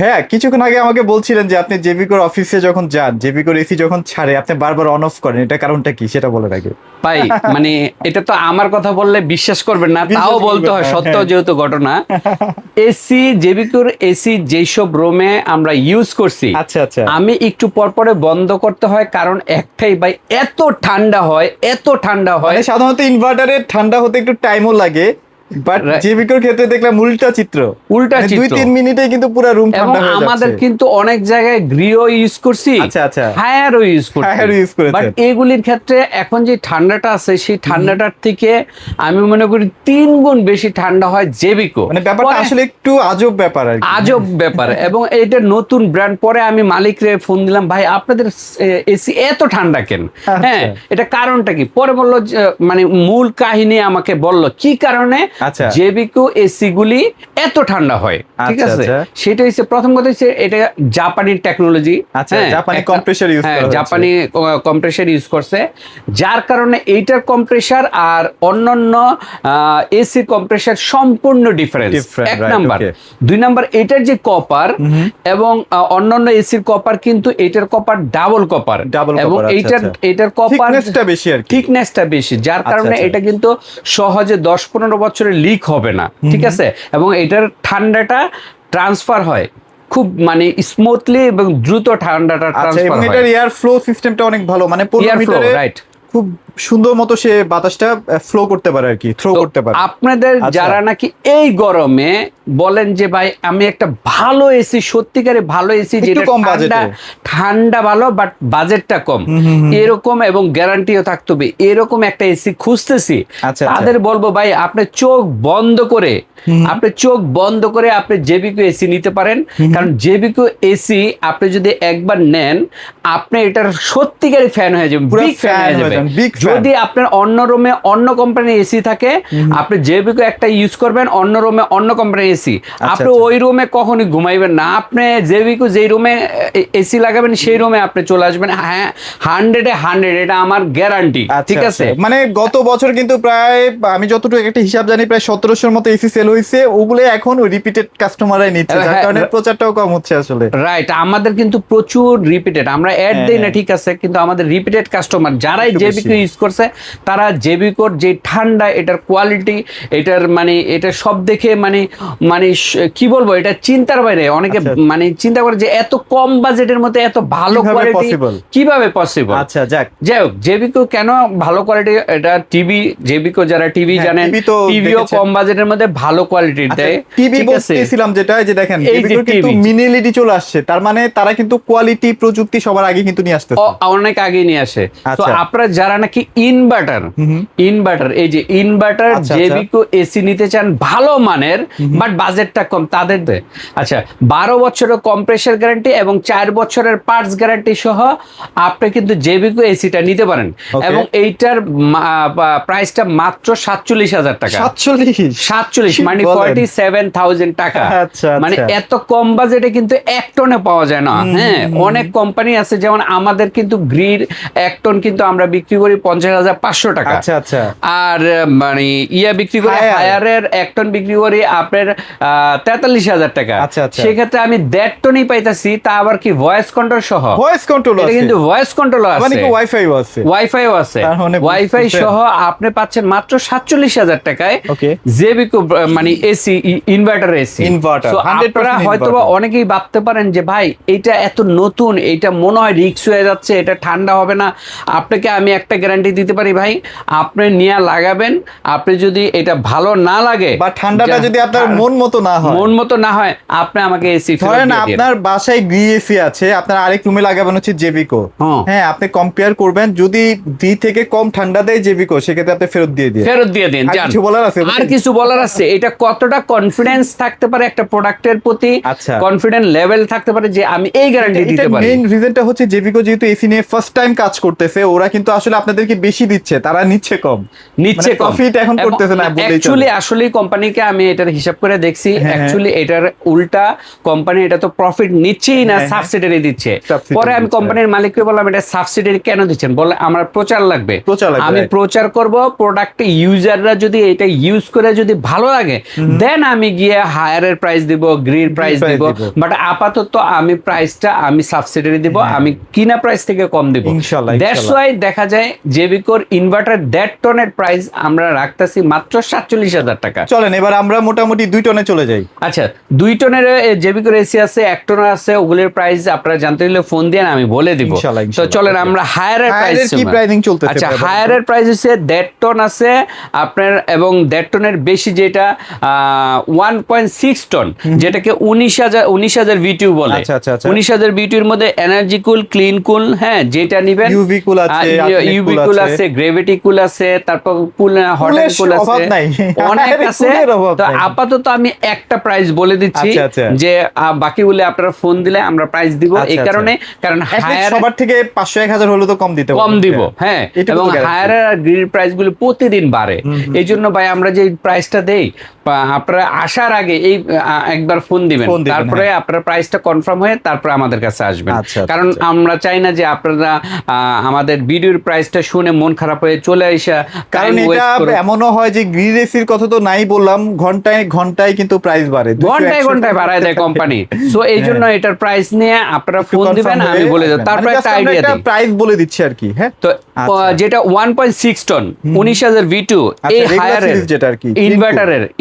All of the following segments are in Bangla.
হ্যাঁ, কিছুক্ষণ আগে আমাকে বলছিলেন যে আপনি জেবিকোর অফিসে যখন যান, জেবিকোর এসি যখন ছাড়ে আপনি বারবার অন অফ করেন, এটা কারণটা কি সেটা বলার আগে। ভাই মানে এটা তো আমার কথা বললে বিশ্বাস করবেন না, তাও বলতে হয়, সত্য যেহেতু ঘটনা। এসি জেবিকোর এসি যেসব রুমে আমরা ইউজ করছি, আচ্ছা আচ্ছা, আমি একটু পরে বন্ধ করতে হয়, কারণ একটাই ভাই এত ঠান্ডা হয়, এত ঠান্ডা হয়। মানে সাধারণত ইনভার্টারে ঠান্ডা হতে একটু টাইমও লাগে, বাট জেবিকোর ক্ষেত্রে দেখলাম উল্টা চিত্র। উল্টা মানে চিত্র। 2-3 মিনিটে কিন্তু পুরো রুম এবং ঠান্ডা হয়ে আমাদের যাচ্ছে। কিন্তু অনেক জায়গায় গৃহ ইউজ করছি, আচ্ছা আচ্ছা, হায়ারও ইউজ করছি, হায়ারও ইউজ করেছেন। বাট এগুলির ক্ষেত্রে এখন যে ঠান্ডাটা আছে সেই ঠান্ডাটার থেকে আমি মনে করি 3 গুণ বেশি ঠান্ডা হয় জেবিকো। মানে ব্যাপারটা আসলে একটু আজব ব্যাপার আর কি। আজব ব্যাপার। এবং এটা নতুন ব্র্যান্ড। পরে আমি মালিকরে ফোন দিলাম, ভাই আপনাদের এসি এত ঠান্ডা কেন? হ্যাঁ, এটা কারণটা কি? পরে বললো মানে মূল কাহিনী আমাকে বলল কি কারণে আচ্ছা, জেবিকো এসি গুলি এত ঠান্ডা হয়। ঠিক আচ্ছা, আছে, আচ্ছা। সেটা হচ্ছে প্রথম কথা হচ্ছে এটা জাপানি টেকনোলজি। আচ্ছা, জাপানি কম্প্রেসার ইউজ করা হয়েছে। জাপানি কম্প্রেসার ইউজ করছে, যার কারণে এইটার কম্প্রেসার আর অন্যান্য এসি কম্প্রেসার সম্পূর্ণ ডিফারেন্স। এক right, নাম্বার। okay. 2 নাম্বার, এটার যে কপার এবং অন্যান্য এসির কপার, কিন্তু এটার কপার ডাবল কপার, এবং এইটার কপার থিকনেসটা বেশি আর কি। থিকনেসটা বেশি, যার কারণে আচ্ছা। এটা কিন্তু সহজে 10-15 বছরে লিক হবে না। ঠিক আছে, এবং এটার ঠান্ডাটা ট্রান্সফার হয় খুব মানে স্মুথলি এবং দ্রুত ঠান্ডাটা আচ্ছা, ট্রান্সফার এবং হয়। এটার এয়ার ফ্লো সিস্টেমটা অনেক ভালো, মানে 15 এয়ার ফ্লো, মিটারে রাইট, খুব সুন্দর মতো সে বাতাসটা ফ্লো করতে পারে আর কি, থ্রো করতে পারে। আপনাদের আচ্ছা। যারা নাকি এই গরমে বলেন যে ভাই আমি একটা ভালো এসি, সত্যিকারে ভালো এসি একটু যেটা কম ঠান্ডা বাজেটে। ঠান্ডা ভালো বাট বাজেটটা কম, এরকম এবং গ্যারান্টিও থাকতে হবে, এরকম একটা এসি খুঁজতেছি, আচ্ছা, তাদের বলবো ভাই আপনি চোখ বন্ধ করে, আপনি জেবিকো এসি নিতে পারেন। কারণ জেবিকো এসি আপনি যদি একবার নেন, আপনি এটার সত্যিকারই ফ্যান হয়ে যাবেন, পুরো বিগ ফ্যান হয়ে যাবেন। big fan। যদি আপনার অন্য রুমে অন্য কোম্পানির এসি থাকে, আপনি জেবিকো একটা ইউজ করবেন, অন্য রুমে অন্য কোম্পানির এসি, আপনি ওই রুমে কখনোই ঘুমাইবেন না। আপনি জেবিকো যেই রুমে এসি লাগাবেন সেই রুমে আপনি চলে আসবেন। হ্যাঁ, 100-এ 100, এটা আমার গ্যারান্টি। ঠিক আছে, মানে গত বছর কিন্তু প্রায়, আমি যতটুকু একটা হিসাব জানি, প্রায় 1700-র মতো এসি সেল হয়েছে, ওগুলো এখন ওই রিপিটেড কাস্টমাররাই নিচ্ছে, যার কারণে প্রচারটাও কম হচ্ছে আসলে। রাইট, আমাদের কিন্তু প্রচুর রিপিটেড, আমরা অ্যাড দেই না, ঠিক আছে, কিন্তু আমাদের রিপিটেড কাস্টমার যারাই জেবিকো ইউজ করছে, তারা জেবিকোর যে ঠান্ডা, এটার কোয়ালিটি, এটার মানে এটা সব দেখে মানে মানে কি বলবো, এটা চিন্তার বাইরে। অনেকে মানে চিন্তা করে যে এত কম বাজেটের মধ্যে এত ভালো কোয়ালিটি কিভাবে পসিবল। আচ্ছা, যাই হোক, জেবিকো কেন ভালো কোয়ালিটি, এটা টিভি, জেবিকো যারা টিভি জানেন, টিভিও কম বাজেটের মধ্যে ভালো কোয়ালিটি দেয়। টিভি বলতেছিলাম যেটা, এই যে দেখেন জেবিকোর কিন্তু মিনি এলইডি চলে আসছে, তার মানে তারা কিন্তু কোয়ালিটি প্রযুক্তি সবার আগে কিন্তু নিয়ে আসতেছে, অনেক আগে নিয়ে আসে। তো আপনারা যারা নাকি ইনভার্টার, এই যে ইনভার্টার জেবিকো এসি নিতে চান ভালো মানের বাট বাজেটটা কম, তাদের আচ্ছা 12 বছরের কম্প্রেসার গ্যারান্টি এবং 4 বছরের পার্টস গ্যারান্টি সহ আপনি কিন্তু জেবিকো এসিটা নিতে পারেন। এবং এইটার প্রাইসটা মাত্র 47,000 টাকা। 47 মানে 47,000 টাকা। মানে এত কম বাজেটে কিন্তু 1 টনে পাওয়া যায় না। হ্যাঁ, অনেক কোম্পানি আছে, যেমন আমাদের কিন্তু গ্রিড 1 টন কিন্তু আমরা বিক্রি করি 50,500 টাকা। আর মানে বিক্রি করি, হায়ারের 1 টন বিক্রি করি আপনার 43,000 টাকা। সেক্ষেত্রে আমি 1.5 টনই পাইতাছি, তা আবার কি ভয়েস কন্ট্রোল সহ। এটা কিন্তু ভয়েস কন্ট্রোল আছে, মানে ওয়াইফাইও আছে, ওয়াইফাই সহ আপনি পাচ্ছেন মাত্র 47,000 টাকায় জেবিকো মানে এসি, ইনভার্টার এসি। আপনারা হয়তো অনেকেই ভাবতে পারেন যে ভাই এটা এত নতুন, এটা মনে হয় রিস্ক হয়ে যাচ্ছে, এটা ঠান্ডা হবে না। আপনাকে আমি একটা গ্যারান্টি দিতে পারি ভাই, আপনি নিয়ে লাগাবেন, আপনি যদি এটা ভালো না লাগে বা ঠান্ডাটা যদি আপনার মন মতো না হয়, আপনি আমাকে এসি ধরেন আপনার বাসায় গ্রি এসি আছে, আপনার আরেক রুমে লাগাবেন হচ্ছে জেবিকো, হ্যাঁ, আপনি কম্পেয়ার করবেন, যদি গ্রি থেকে কম ঠান্ডা দেয় জেবিকো, সেক্ষেত্রে আপনি ফেরত দিয়ে দিন। আর কিছু বলার আছে, এটা কতটা কনফিডেন্স থাকতে পারে একটা প্রোডাক্টের প্রতি, কনফিডেন্ট লেভেল থাকতে পারে যে আমি এই গ্যারান্টি দিতে পারি। মেইন রিজনটা হচ্ছে জেবিকো যেহেতু এসি নিয়ে ফার্স্ট টাইম কাজ করতেছে, ওরা কিন্তু আসলে আপনাদেরকে নাকি বেশি দিচ্ছে, তারা নিচ্ছে কম, নিচ্ছে কম, প্রফিট এখন করতেছে না বললেই চলে। অ্যাকচুয়ালি আসলে কোম্পানিকে আমি এটার হিসাব করে দেখছি, অ্যাকচুয়ালি এটার উল্টা, কোম্পানি এটা তো প্রফিট নিচ্ছেই না, সাবসিডারি দিচ্ছে। পরে আমি কোম্পানির মালিককে বললাম এটা সাবসিডারি কেন দিচ্ছেন, বলে আমার প্রচার লাগবে, আমি প্রচার করব, প্রোডাক্ট ইউজাররা যদি এটা ইউজ করে যদি ভালো লাগে দেন আমি গিয়ে হায়ারের প্রাইস দিব, গ্রির প্রাইস দিব, বাট আপাতত আমি প্রাইসটা আমি সাবসিডারি দিব, আমি কিনা প্রাইস থেকে কম দিব। দ্যাটস ওয়াই দেখা যায় জেবিকোর ইনভার্টার 1.5 টনের প্রাইস আমরা রাখতেছি মাত্র 47,000 টাকা। চলেন এবার আমরা মোটামুটি 2 টনে চলে যাই। আচ্ছা, 2 টনের জেবিকোর এসি আছে, 1 টনের আছে, ওগুলোর প্রাইস আপনারা জানতে হলে ফোন দিয়ে আমি বলে দিব। তো চলেন আমরা হায়ারের প্রাইস, কি প্রাইসিং চলতেছে? আচ্ছা, হায়ারের প্রাইস হচ্ছে 1.5 টন আছে আপনার, এবং 1.5 টনের বেশি যেটা 1.6 টন, যেটাকে 19,000 বিটিউ বলে। 19,000 বিটিউর মধ্যে এনার্জি কুল, ক্লিন কুল, হ্যাঁ যেটা নিবেন, ইউভি কুল আছে, ইউভি কুল আছে, গ্রেভিটি কুল আছে, তারপর কুল হট এন্ড কুল আছে, অনেক আছে। তো আপাতত আমি একটা প্রাইস বলে দিচ্ছি, যে বাকিগুলো আপনারা ফোন দিলে আমরা প্রাইস দিব, এই কারণে কারণ হায়ার সবার থেকে 500-1000 হলে তো কম দিব, হ্যাঁ, এবং হায়ারের আর গ্রিল প্রাইস গুলো প্রতিদিন বাড়ে। এই জন্য ভাই আমরা যে প্রাইসটা দেই, আপনারা আসার আগে এই একবার ফোন দিবেন, তারপরে আপনার প্রাইসটা কনফার্ম হয়ে তারপরে আমাদের কাছে আসবেন, কারণ আমরা চাই না যে আপনারা আমাদের ভিডিওর প্রাইসটা শুনে মন খারাপ হয়ে চলে আসা। কারণ এটা এমনও হয় যে গ্রিল এসির কথা তো নাই বললাম, ঘন্টায় কিন্তু প্রাইস বাড়ে, ঘন্টায় বাড়ায় দেয় কোম্পানি। সো এই জন্য এটার প্রাইস নিয়ে আপনারা ফোন দিবেন, আমি বলে দেব, তারপরে একটা আইডিয়া দিই, প্রাইস বলে দিচ্ছি আর কি। হ্যাঁ, তো যেটা 1.6 টন 19,000 V2 এই হায়ারের যেটা আর কি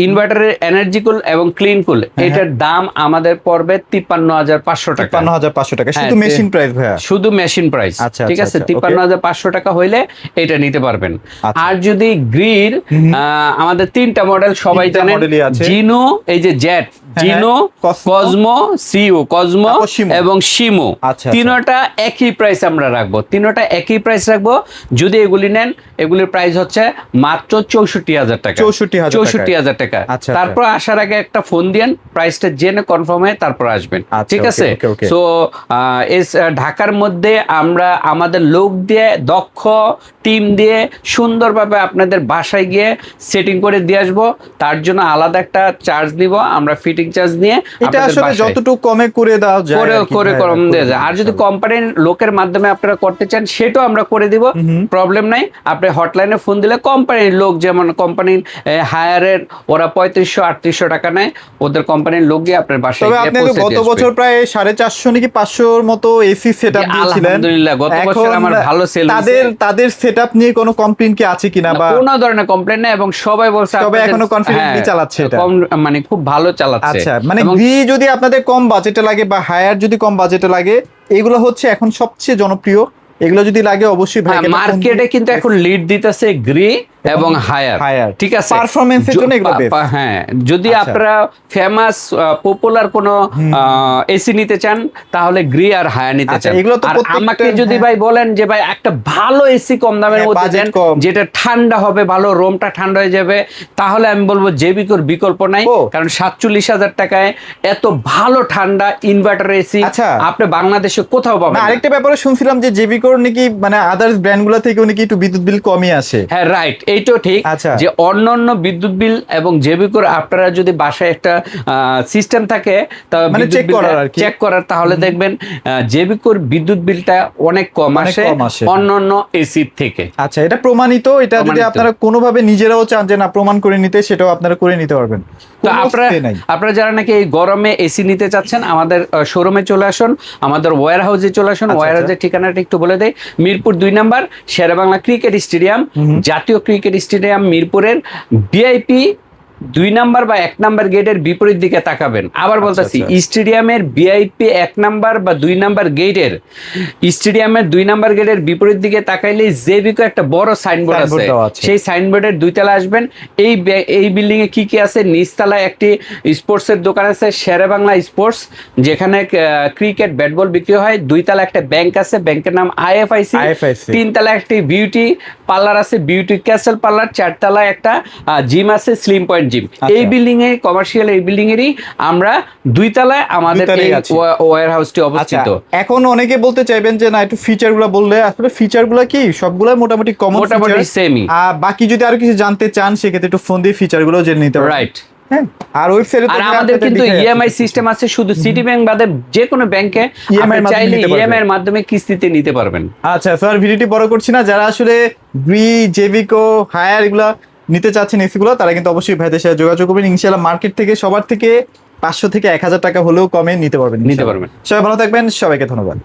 ইনভার্টারের এনার্জি কুল এবং ক্লিন কুল, এটার দাম আমাদের পড়বে 53,500 টাকা। 53,500 টাকা শুধু মেশিন প্রাইস ভাইয়া, শুধু মেশিন প্রাইস, ঠিক আছে? 53,500 টাকা হইলে এটা নিতে পারবেন। আর যদি গ্রির আমাদের 3টা মডেল সবাই জানেন, জিনো, এই যে জেট, জিনো, কসমো, সিও, কসমো এবং শিমো, তিনটা একই প্রাইস আমরা রাখবো, তিনটা একই প্রাইস রাখবো। যদি এগুলি নেন, এগুলির প্রাইস হচ্ছে মাত্র 64,000 টাকা। 64,000 টাকা। তারপর আসার আগে একটা ফোন দিন, প্রাইসটা জেনে কনফার্ম হয়ে তারপর আসবেন, ঠিক আছে? সো ঢাকার মধ্যে আমরা আমাদের লোক দিয়ে, দক্ষ টিম দিয়ে সুন্দরভাবে আপনাদের বাসায় গিয়ে সেটিং করে দিয়ে আসবো। তার জন্য আলাদা একটা চার্জ নিব আমরা, ফিটিং চার্জ নিয়ে। এটা আসলে যতটুকু কমে করে দেওয়া যায়, করে কম দেওয়া যায়। আর যদি কোম্পানির লোকের মাধ্যমে আপনারা করতে চান, সেটাও আমরা করে দিব, প্রবলেম নাই। আপনি হটলাইনে ফোন দিলে কোম্পানির লোক, যেমন কোম্পানির হায়ারের ওরা 3500-3800 টাকা নেয়, ওদের কোম্পানির লোক গিয়ে আপনার বাসায় গিয়ে পৌঁছে দিয়ে আসবে। গত বছর প্রায় 450 নাকি 500-র মতো এসি সেটআপ দিয়েছিলেন। আলহামদুলিল্লাহ, গত বছর আমার ভালো সেল হয়েছে। তাদের সেটআপ নিয়ে কোনো কমপ্লেইন কি আছে কিনা, বা কোনো ধরনের কমপ্লেইন নেই, এবং সবাই বলছে সবাই এখনো কনফিডেন্টলি চালাচ্ছে এটা, মানে খুব ভালো চালাচ্ছে। আচ্ছা, মানে গ্রি যদি আপনাদের কম বাজেটে লাগে বা হায়ার যদি কম বাজেটে লাগে, এগুলো হচ্ছে এখন সবচেয়ে জনপ্রিয়। এগুলো যদি লাগে অবশ্যই ভাই, মার্কেটে কিন্তু এখন লিড দিতেছে গ্রি এবং হায়ার, ঠিক আছে? পারফরম্যান্সের জন্য এগুলো বেস্ট। হ্যাঁ, যদি আপনারা ফেমাস পপুলার কোন এসি নিতে চান, তাহলে গ্রি আর হায়ার নিতে চান। আর আমাকে যদি ভাই বলেন যে ভাই একটা ভালো এসি কম দামের মধ্যে দেন, যেটা ঠান্ডা হবে, ভালো রুমটা ঠান্ডা হয়ে যাবে, তাহলে আমি বলবো জেবিকোর বিকল্প নাই। কারণ 47,000 টাকায় এত ভালো ঠান্ডা ইনভার্টার এসি আপনি বাংলাদেশে কোথাও পাবেন না। আরেকটা ব্যাপারে শুনছিলাম যে জেবিকোর নাকি মানে আদার্স ব্র্যান্ডগুলো থেকে নাকি একটু বিদ্যুৎ বিল কমই আসে। হ্যাঁ, রাইট, এইটাও ঠিক, যে অন্যান্য বিদ্যুৎ বিল এবং জেবিকোর আপনারা যদি বাসায় একটা সিস্টেম থাকে চেক করার, তাহলে দেখবেন জেবিকোর বিদ্যুৎ বিলটা অনেক কম আসে অন্যান্য এসি থেকে। আচ্ছা, এটা প্রমাণিত। এটা যদি আপনারা কোনোভাবে নিজেরাও চান যে না প্রমাণ করে নিতে, সেটাও আপনারা করে নিতে পারবেন। তো আপনারা যারা নাকি এই গরমে এসি নিতে চাচ্ছেন, আমাদের শোরুমে চলে আসুন, আমাদের ওয়্যার হাউসে চলে আসুন। ওয়্যার হাউসের ঠিকানাটা একটু বলে দেয়, মিরপুর 2 নম্বর শেরেবাংলা ক্রিকেট স্টেডিয়াম, জাতীয় ক্রিকেট স্টেডিয়াম মিরপুরের ভিআইপি 2 নাম্বার বা 1 নাম্বার গেটের বিপরীত দিকে তাকাবেন। আবার বলতেছি, স্টেডিয়ামের ভিআইপি 1 নাম্বার বা 2 নাম্বার গেটের, স্টেডিয়ামের 2 নাম্বার গেটের বিপরীত দিকে তাকাইলে জেবিকো একটা বড় সাইনবোর্ড আছে। সেই সাইনবোর্ডের 2 তলা আসবেন। এই বিল্ডিং এ কি কি আছে? নিচতলায় একটি স্পোর্টসের দোকান আছে, শেরেবাংলা স্পোর্টস, যেখানে ক্রিকেট, ব্যাট বল বিক্রি হয়। 2 তলা একটা ব্যাংক আছে, ব্যাংকের নাম আইএফআইসি। 3 তলা একটি বিউটি পার্লার আছে, বিউটি ক্যাসেল পার্লার। 4 তলায় একটা জিম আছে, স্লিম পয়েন্ট জিম। এই বিল্ডিং এ কমার্শিয়াল এই বিল্ডিং এরই আমরা 2 তলায় আমাদের এই ওয়্যার হাউসটি অবস্থিত। এখন অনেকে বলতে চাইবেন যে না একটু ফিচার গুলো বললে, আসলে ফিচার গুলো কি সবগুলো মোটামুটি কমন, মোটামুটি সেমই। বাকি যদি আরো কিছু জানতে চান সেক্ষেত্রে একটু ফোন দিয়ে ফিচার গুলো জেনে নিতে পারেন। রাইট। আর ওয়েবসাইটে আর আমাদের কিন্তু ইএমআই সিস্টেম আছে, শুধু সিটি ব্যাংক বাদে যে কোনো ব্যাংকে চাইলে ইএমআই এর মাধ্যমে কিস্তিতে নিতে পারবেন। আচ্ছা স্যার, ভিডিওটি বড় করছি না, যারা আসলে গ্রি, জেভিকো, হায়ার এগুলা নিতে চাচ্ছেন এসি গুলো, তারা কিন্তু অবশ্যই ভাইদের সাথে যোগাযোগ করবেন। ইনশাআল্লাহ মার্কেট থেকে সবার থেকে 500 থেকে 1000 টাকা হলেও কমে নিতে পারবেন। নিতে পারবেন। সবাই ভালো থাকবেন, সবাইকে ধন্যবাদ।